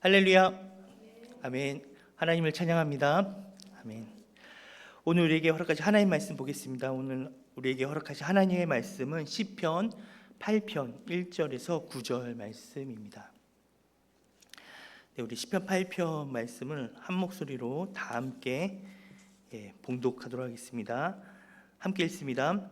할렐루야. 아멘. 하나님을 찬양합니다. 아멘. 오늘 우리에게 허락하신 하나님 말씀 보겠습니다. 오늘 우리에게 허락하신 하나님의 말씀은 시편 8편 1절에서 9절 말씀입니다. 네, 우리 시편 8편 말씀을 한 목소리로 다 함께 봉독하도록 하겠습니다. 함께 읽습니다.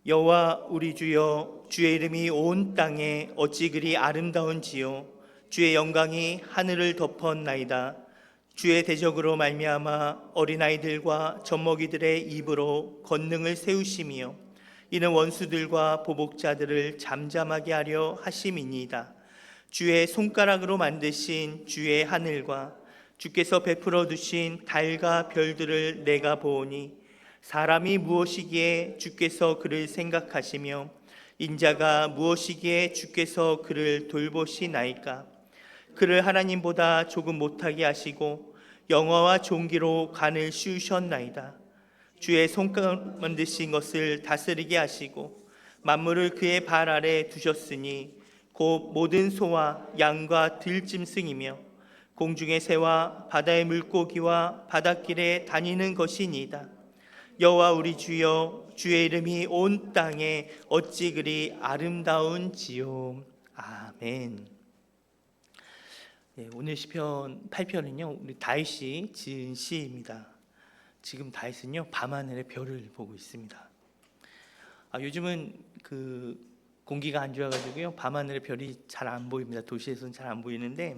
여호와 우리 주여, 주의 이름이 온 땅에 어찌 그리 아름다운지요. 주의 영광이 하늘을 덮었나이다. 주의 대적으로 말미암아 어린아이들과 젖먹이들의 입으로 권능을 세우심이요 이는 원수들과 보복자들을 잠잠하게 하려 하심이니이다. 주의 손가락으로 만드신 주의 하늘과 주께서 베풀어 두신 달과 별들을 내가 보오니 사람이 무엇이기에 주께서 그를 생각하시며 인자가 무엇이기에 주께서 그를 돌보시나이까. 그를 하나님보다 조금 못하게 하시고 영화와 종기로 간을 씌우셨나이다. 주의 손가락 만드신 것을 다스리게 하시고 만물을 그의 발 아래 두셨으니 곧 모든 소와 양과 들짐승이며 공중의 새와 바다의 물고기와 바닷길에 다니는 것이니이다. 여호와 우리 주여, 주의 이름이 온 땅에 어찌 그리 아름다운지요. 아멘. 네, 오늘 시편 8편은요 우리 다윗이 지은 시입니다. 지금 다윗은요 밤하늘의 별을 보고 있습니다. 요즘은 그 공기가 안 좋아가지고요 밤하늘의 별이 잘 안 보입니다. 도시에서는 잘 안 보이는데,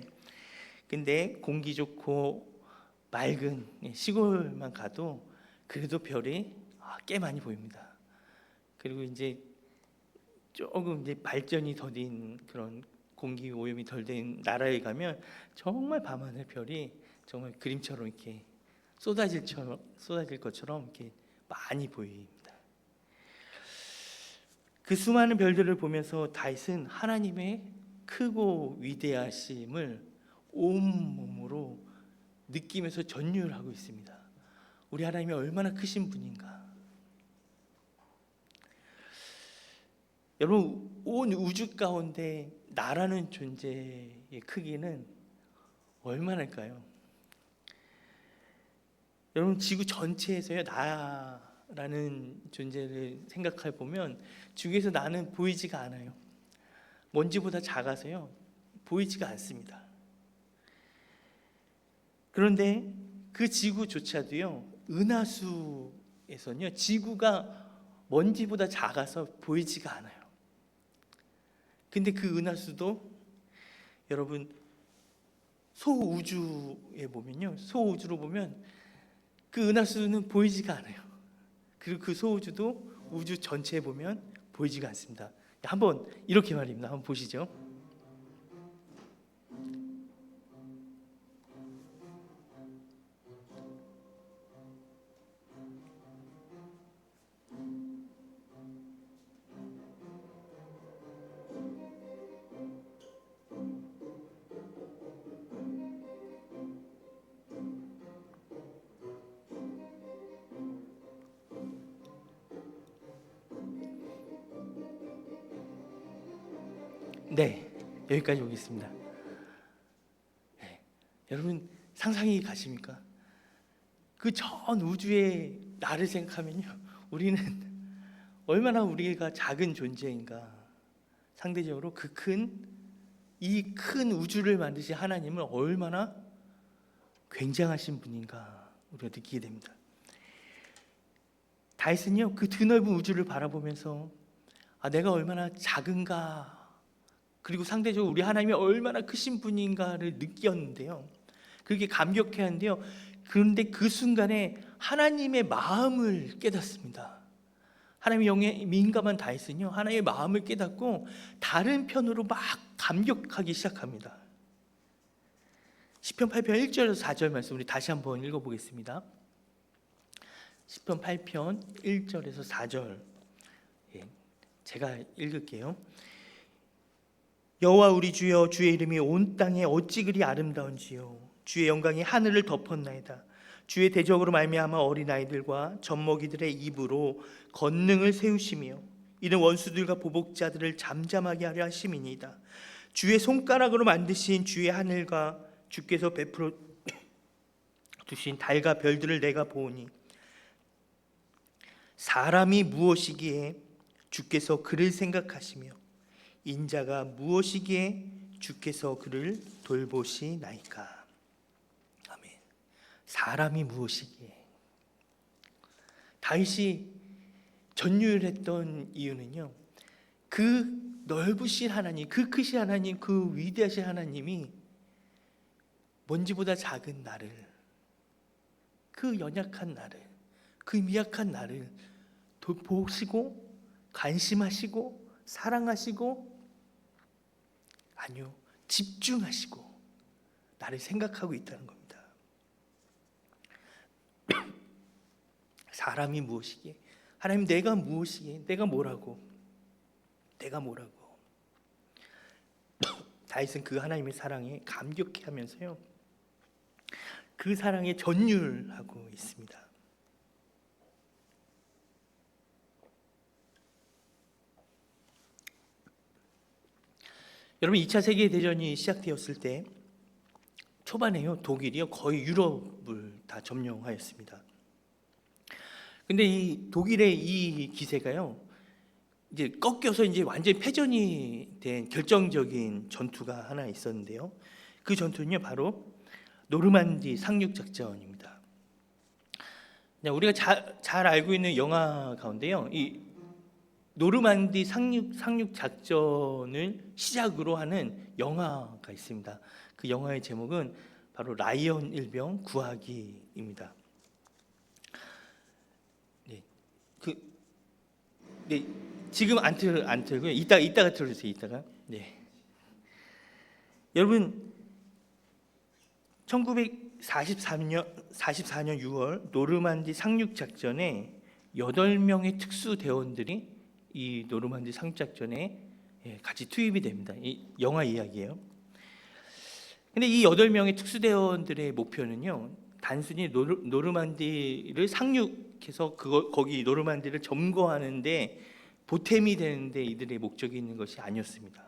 근데 공기 좋고 맑은 시골만 가도 그래도 별이 꽤 많이 보입니다. 그리고 이제 조금 이제 발전이 더딘 그런 공기 오염이 덜 된 나라에 가면 정말 밤하늘 별이 정말 그림처럼 이렇게 쏟아질 것처럼 이렇게 많이 보입니다. 그 수많은 별들을 보면서 다윗은 하나님의 크고 위대하심을 온몸으로 느끼면서 전율하고 있습니다. 우리 하나님이 얼마나 크신 분인가. 여러분, 온 우주 가운데 나라는 존재의 크기는 얼마나일까요? 여러분, 지구 전체에서요 나라는 존재를 생각해 보면 중에서 나는 보이지가 않아요. 먼지보다 작아서요 보이지가 않습니다. 그런데 그 지구조차도요 은하수에서는요 지구가 먼지보다 작아서 보이지가 않아요. 근데 그 은하수도 여러분 소우주에 보면요, 소우주로 보면 그 은하수는 보이지가 않아요. 그리고 그 소우주도 우주 전체에 보면 보이지가 않습니다. 한번 이렇게 말입니다. 한번 보시죠. 네, 여기까지 오겠습니다. 네, 여러분 상상이 가십니까? 그 전 우주의 나를 생각하면요 우리는 얼마나 우리가 작은 존재인가. 상대적으로 이 큰 우주를 만드신 하나님은 얼마나 굉장하신 분인가 우리가 느끼게 됩니다. 다윗은요 그 드넓은 우주를 바라보면서 내가 얼마나 작은가, 그리고 상대적으로 우리 하나님이 얼마나 크신 분인가를 느꼈는데요, 그렇게 감격해하는데요, 그런데 그 순간에 하나님의 마음을 깨닫습니다. 하나님의 영에 민감한 다윗은요 하나님의 마음을 깨닫고 다른 편으로 막 감격하기 시작합니다. 시편 8편 1절에서 4절 말씀 우리 다시 한번 읽어보겠습니다. 시편 8편 1절에서 4절 제가 읽을게요. 여호와 우리 주여, 주의 이름이 온 땅에 어찌 그리 아름다운지요. 주의 영광이 하늘을 덮었나이다. 주의 대적으로 말미암아 어린아이들과 젖먹이들의 입으로 권능을 세우시며 이는 원수들과 보복자들을 잠잠하게 하려 하심이니이다. 주의 손가락으로 만드신 주의 하늘과 주께서 베풀어 두신 달과 별들을 내가 보오니 사람이 무엇이기에 주께서 그를 생각하시며 인자가 무엇이기에 주께서 그를 돌보시나이까. 아멘. 사람이 무엇이기에. 다윗이 전율했던 이유는요, 그 넓으신 하나님, 그 크신 하나님, 그 위대하신 하나님이 먼지보다 작은 나를, 그 연약한 나를, 그 미약한 나를 보시고 관심하시고 사랑하시고, 아니요, 집중하시고 나를 생각하고 있다는 겁니다. 사람이 무엇이기에, 하나님 내가 무엇이기에, 내가 뭐라고. 다윗은 그 하나님의 사랑에 감격해하면서요, 그 사랑에 전율하고 있습니다. 여러분, 2차 세계대전이 시작되었을 때 초반에요, 독일이요 거의 유럽을 다 점령하였습니다. 근데 이 독일의 이 기세가요, 이제 꺾여서 이제 완전히 패전이 된 결정적인 전투가 하나 있었는데요. 그 전투는요, 바로 노르만디 상륙 작전입니다. 우리가 잘 알고 있는 영화 가운데요, 이 노르만디 상륙 작전을 시작으로 하는 영화가 있습니다. 그 영화의 제목은 바로 라이언 일병 구하기입니다. 네, 지금 안 틀고요. 이따가 틀어주세요. 네. 여러분, 1944년 6월 노르만디 상륙 작전에 8명의 특수 대원들이 이 노르만디 상륙 작전에 같이 투입이 됩니다. 이 영화 이야기예요. 근데 이 8명의 특수 대원들의 목표는요, 단순히 노르만디를 상륙해서 거기 노르만디를 점거하는데 보탬이 되는데 이들의 목적이 있는 것이 아니었습니다.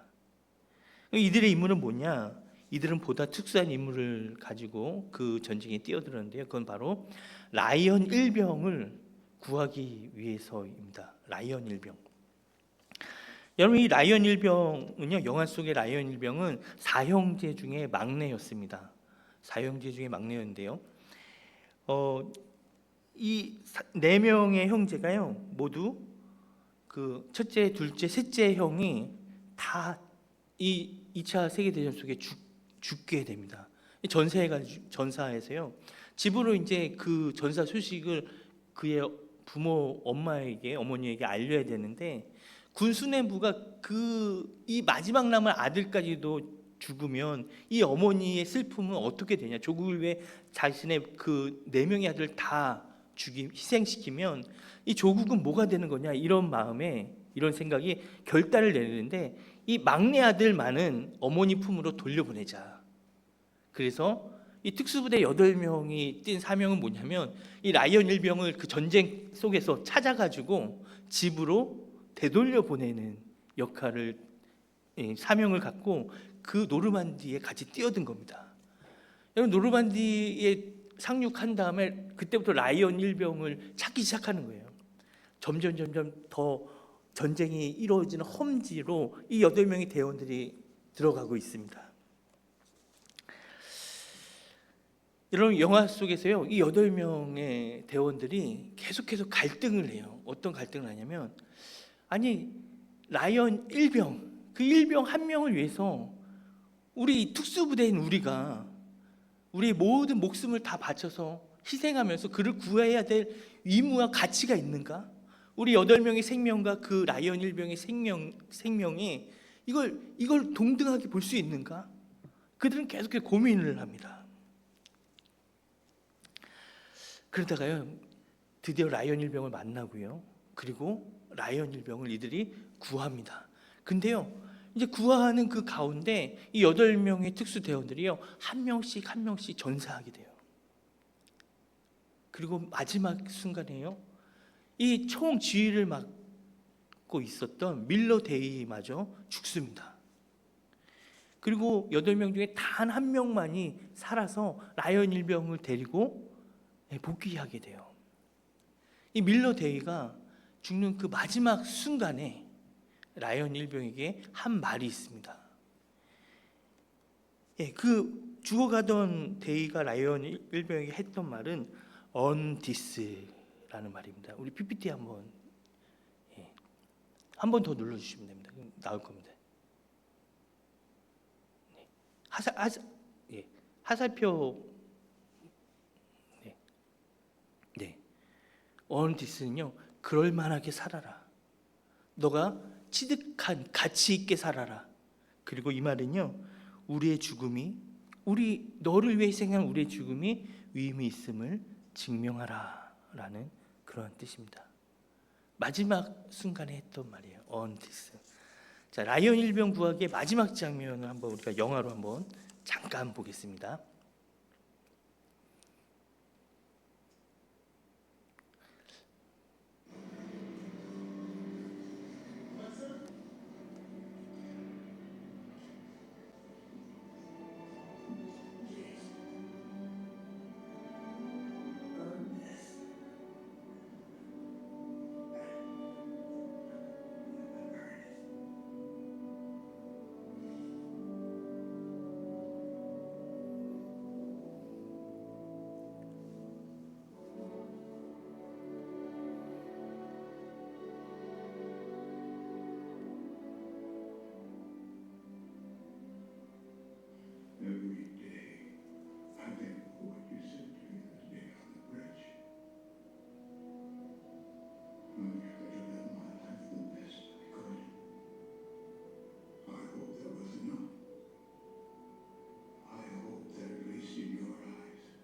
이들의 임무는 뭐냐? 이들은 보다 특수한 임무를 가지고 그 전쟁에 뛰어들었는데요. 그건 바로 라이언 일병을 구하기 위해서입니다. 라이언 일병. 여러분, 이 라이언 일병은요, 영화 속의 라이언 일병은 4형제 중에 막내였습니다. 4형제 중에 막내였는데요. 이 4명의 형제가요, 모두 그 첫째, 둘째, 셋째 형이 다 이 2차 세계대전 속에 죽게 됩니다. 전사에서요, 집으로 이제 그 전사 소식을 그의 부모 어머니에게 알려야 되는데, 군 수뇌부가 이 마지막 남은 아들까지도 죽으면 이 어머니의 슬픔은 어떻게 되냐? 조국을 위해 자신의 그 4명의 아들 다 희생시키면 이 조국은 뭐가 되는 거냐? 이런 마음에, 이런 생각이 결단을 내리는데, 이 막내 아들만은 어머니 품으로 돌려보내자. 그래서 이 특수부대 8명이 뛴 사명은 뭐냐면, 이 라이언 일병을 그 전쟁 속에서 찾아가지고 집으로 되돌려 보내는 역할을, 사명을 갖고 그 노르만디에 같이 뛰어든 겁니다. 여러분, 노르만디에 상륙한 다음에 그때부터 라이언 일병을 찾기 시작하는 거예요. 점점 더 전쟁이 이루어지는 험지로 이 8명의 대원들이 들어가고 있습니다. 여러분, 영화 속에서요, 이 8명의 대원들이 계속해서 갈등을 해요. 어떤 갈등을 하냐면, 아니, 라이언 일병, 그 일병 한 명을 위해서 우리 특수부대인 우리가 우리의 모든 목숨을 다 바쳐서 희생하면서 그를 구해야 될 의무와 가치가 있는가? 우리 8명의 생명과 그 라이언 일병의 생명이 이걸 동등하게 볼 수 있는가? 그들은 계속해서 고민을 합니다. 그러다가요, 드디어 라이언 일병을 만나고요, 그리고 라이언 일병을 이들이 구합니다. 근데요, 이제 구하는 그 가운데 이 8명의 특수 대원들이요, 한 명씩 전사하게 돼요. 그리고 마지막 순간에요, 이 총 지휘를 맡고 있었던 밀러 데이마저 죽습니다. 그리고 8명 중에 단 한 명만이 살아서 라이언 일병을 데리고 복귀하게 돼요. 이 밀러 데이가 죽는 그 마지막 순간에 라이언 일병에게 한 말이 있습니다. 그 죽어가던 데이가 라이언 일병에게 했던 말은 언디스라는 말입니다. 우리 PPT 한 번 더 눌러주시면 됩니다. 그럼 나올 겁니다. 하살표. 언디스는요, 그럴 만하게 살아라. 너가 취득한 가치 있게 살아라. 그리고 이 말은요, 우리의 죽음이, 너를 위해 희생한 우리의 죽음이 의미 있음을 증명하라 라는 그런 뜻입니다. 마지막 순간에 했던 말이에요. 언디스. 자, 라이언 일병 부학의 마지막 장면을 한번 우리가 영화로 한번 잠깐 보겠습니다. Every day, I think of what you said to me that day on the bridge. I tried to live my life the best I could. I hope that was enough. I hope that at least in your eyes,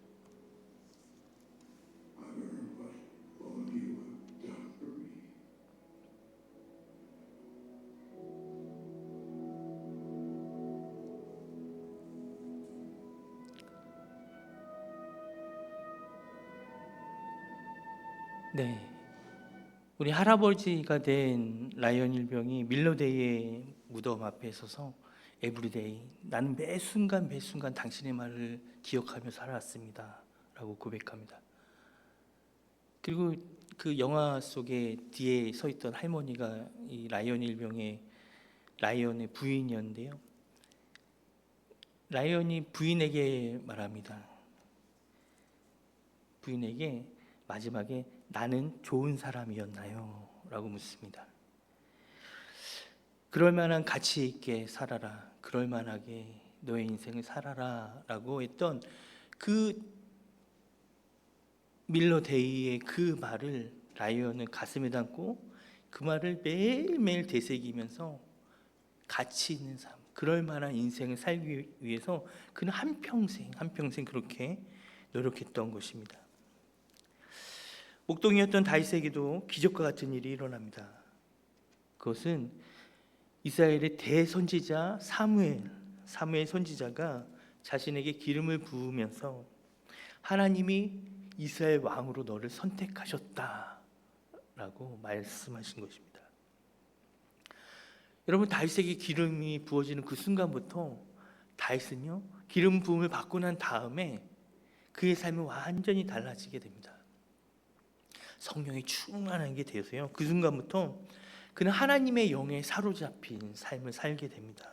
I've earned what all of you have done for me. 네, 우리 할아버지가 된 라이언 일병이 밀러데이의 무덤 앞에 서서 에브리데이, 나는 매 순간 매 순간 당신의 말을 기억하며 살아왔습니다 라고 고백합니다. 그리고 그 영화 속에 뒤에 서 있던 할머니가 이 라이언 일병의 라이언의 부인이었는데요, 라이언이 부인에게 말합니다. 부인에게 마지막에 나는 좋은 사람이었나요? 라고 묻습니다. 그럴 만한 가치 있게 살아라, 그럴 만하게 너의 인생을 살아라 라고 했던 그 밀러 데이의 그 말을 라이언은 가슴에 담고 그 말을 매일매일 되새기면서 가치 있는 삶, 그럴 만한 인생을 살기 위해서 그는 한평생 그렇게 노력했던 것입니다. 목동이었던 다윗에게도 기적과 같은 일이 일어납니다. 그것은 이스라엘의 대선지자 사무엘 선지자가 자신에게 기름을 부으면서 하나님이 이스라엘 왕으로 너를 선택하셨다라고 말씀하신 것입니다. 여러분, 다윗에게 기름이 부어지는 그 순간부터 다윗은요, 기름 부음을 받고 난 다음에 그의 삶이 완전히 달라지게 됩니다. 성령이 충만한 게 되어서요, 그 순간부터 그는 하나님의 영에 사로잡힌 삶을 살게 됩니다.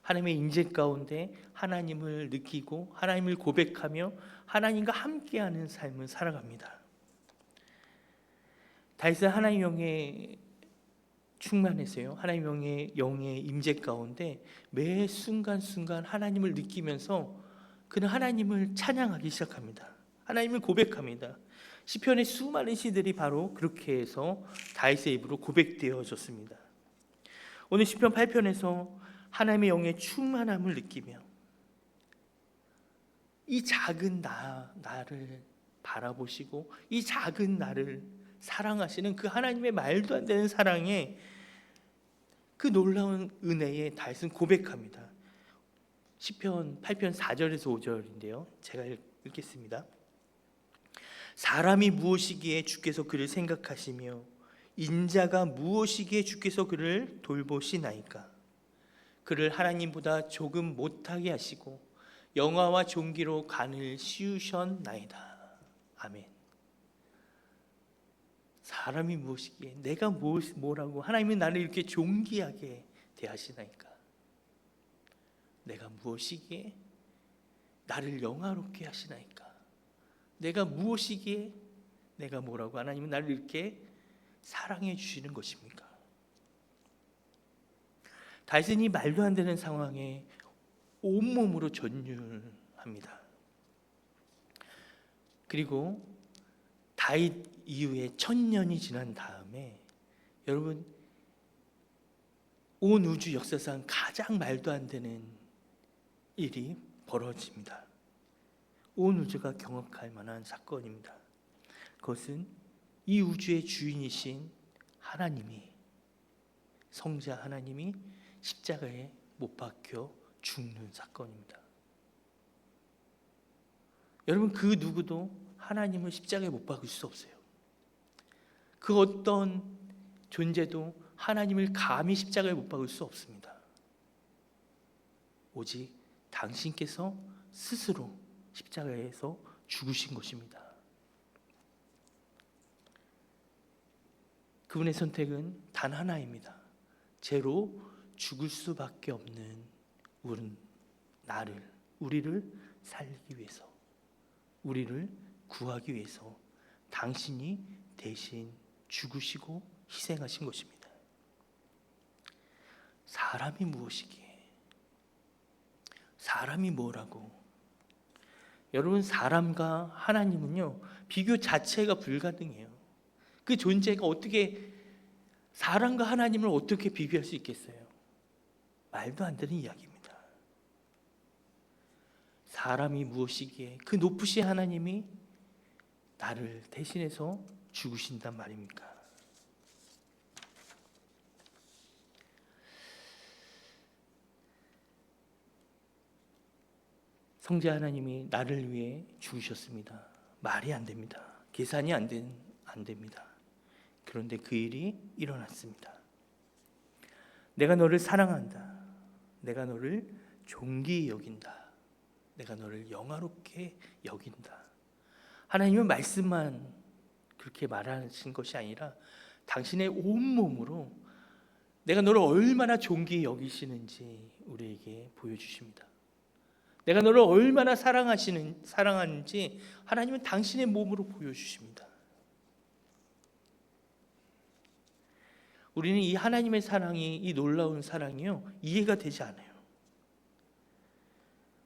하나님의 인재 가운데 하나님을 느끼고 하나님을 고백하며 하나님과 함께하는 삶을 살아갑니다. 다윗은 하나님 영에 충만해서요, 하나님 영의 임재 가운데 매 순간순간 하나님을 느끼면서 그는 하나님을 찬양하기 시작합니다. 하나님을 고백합니다. 시편의 수많은 시들이 바로 그렇게 해서 다윗의 입으로 고백되어졌습니다. 오늘 시편 8편에서 하나님의 영의 충만함을 느끼며 이 작은 나를 바라보시고 이 작은 나를 사랑하시는 그 하나님의 말도 안 되는 사랑에, 그 놀라운 은혜에 다윗은 고백합니다. 시편 8편 4절에서 5절인데요, 제가 읽겠습니다. 사람이 무엇이기에 주께서 그를 생각하시며 인자가 무엇이기에 주께서 그를 돌보시나이까. 그를 하나님보다 조금 못하게 하시고 영화와 존귀로 간을 씌우셨나이다. 아멘. 사람이 무엇이기에 내가 뭐라고 하나님은 나를 이렇게 존귀하게 대하시나이까? 내가 무엇이기에 나를 영화롭게 하시나이까? 내가 무엇이기에 내가 뭐라고 하나님은 나를 이렇게 사랑해 주시는 것입니까? 다윗은 이 말도 안 되는 상황에 온몸으로 전율합니다. 그리고 다윗 이후에 1000년이 지난 다음에 여러분 온 우주 역사상 가장 말도 안 되는 일이 벌어집니다. 온 우주가 경악할 만한 사건입니다. 그것은 이 우주의 주인이신 하나님이, 성자 하나님이 십자가에 못 박혀 죽는 사건입니다. 여러분 그 누구도 하나님을 십자가에 못 박을 수 없어요. 그 어떤 존재도 하나님을 감히 십자가에 못 박을 수 없습니다. 오직 당신께서 스스로 십자가에서 죽으신 것입니다. 그분의 선택은 단 하나입니다. 죄로 죽을 수밖에 없는 우리를 살리기 위해서, 우리를 구하기 위해서 당신이 대신 죽으시고 희생하신 것입니다. 사람이 무엇이기에? 사람이 뭐라고? 여러분 사람과 하나님은요 비교 자체가 불가능해요. 그 존재가 어떻게 사람과 하나님을 어떻게 비교할 수 있겠어요? 말도 안 되는 이야기입니다. 사람이 무엇이기에 그 높으신 하나님이 나를 대신해서 죽으신단 말입니까? 성자 하나님이 나를 위해 죽으셨습니다. 말이 안 됩니다. 계산이 안 됩니다. 그런데 그 일이 일어났습니다. 내가 너를 사랑한다. 내가 너를 존귀히 여긴다. 내가 너를 영화롭게 여긴다. 하나님은 말씀만 그렇게 말하신 것이 아니라 당신의 온몸으로 내가 너를 얼마나 존귀히 여기시는지 우리에게 보여주십니다. 내가 너를 얼마나 사랑하는지 하나님은 당신의 몸으로 보여주십니다. 우리는 이 하나님의 사랑이, 이 놀라운 사랑이요 이해가 되지 않아요.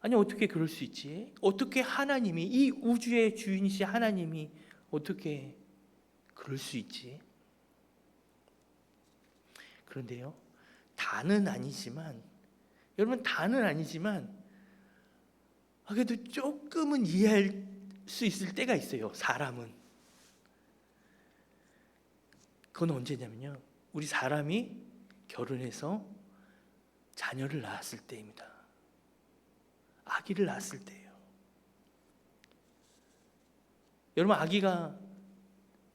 아니 어떻게 그럴 수 있지? 어떻게 하나님이, 이 우주의 주인이신 하나님이 어떻게 그럴 수 있지? 그런데요 다는 아니지만 여러분 다는 아니지만 그래도 조금은 이해할 수 있을 때가 있어요. 사람은. 그건 언제냐면요 우리 사람이 결혼해서 자녀를 낳았을 때입니다. 아기를 낳았을 때예요. 여러분 아기가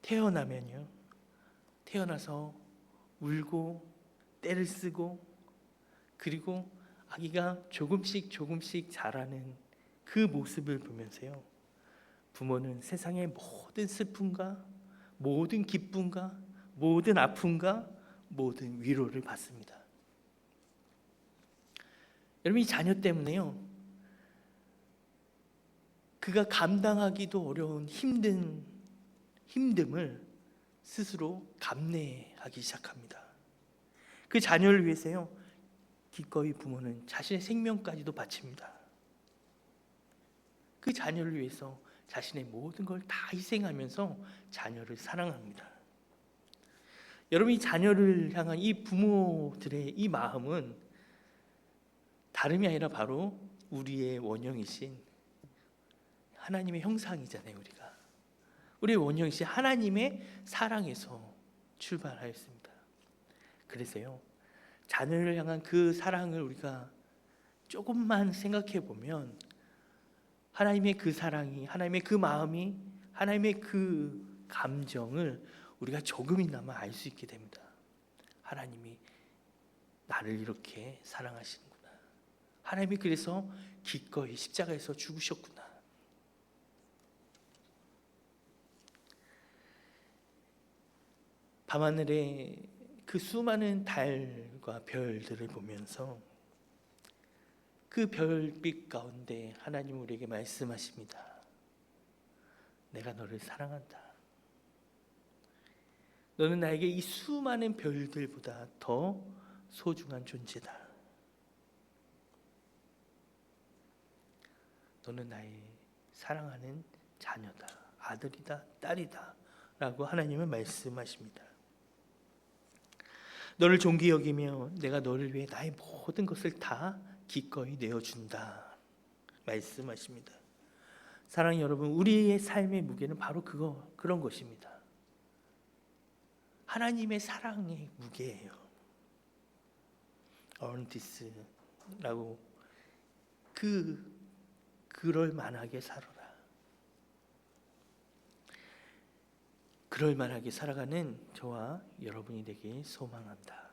태어나면요 태어나서 울고 떼를 쓰고 그리고 아기가 조금씩 자라는 그 모습을 보면서요 부모는 세상의 모든 슬픔과 모든 기쁨과 모든 아픔과 모든 위로를 받습니다. 여러분 이 자녀 때문에요 그가 감당하기도 어려운 힘듦을 스스로 감내하기 시작합니다. 그 자녀를 위해서요 기꺼이 부모는 자신의 생명까지도 바칩니다. 그 자녀를 위해서 자신의 모든 걸 다 희생하면서 자녀를 사랑합니다. 여러분 이 자녀를 향한 이 부모들의 이 마음은 다름이 아니라 바로 우리의 원형이신 하나님의 형상이잖아요. 우리의 원형이신 하나님의 사랑에서 출발하였습니다. 그래서요 자녀를 향한 그 사랑을 우리가 조금만 생각해 보면 하나님의 그 사랑이, 하나님의 그 마음이, 하나님의 그 감정을 우리가 조금이나마 알 수 있게 됩니다. 하나님이 나를 이렇게 사랑하시는구나. 하나님이 그래서 기꺼이 십자가에서 죽으셨구나. 밤하늘에 그 수많은 달과 별들을 보면서 그 별빛 가운데 하나님 우리에게 말씀하십니다. 내가 너를 사랑한다. 너는 나에게 이 수많은 별들보다 더 소중한 존재다. 너는 나의 사랑하는 자녀다. 아들이다. 딸이다. 라고 하나님은 말씀하십니다. 너를 존귀 여기며 내가 너를 위해 나의 모든 것을 다 기꺼이 내어준다. 말씀하십니다. 사랑하는 여러분, 우리의 삶의 무게는 바로 그런 것입니다. 하나님의 사랑의 무게예요. 어른티스라고 그럴 만하게 살아라. 그럴 만하게 살아가는 저와 여러분이 되길 소망한다.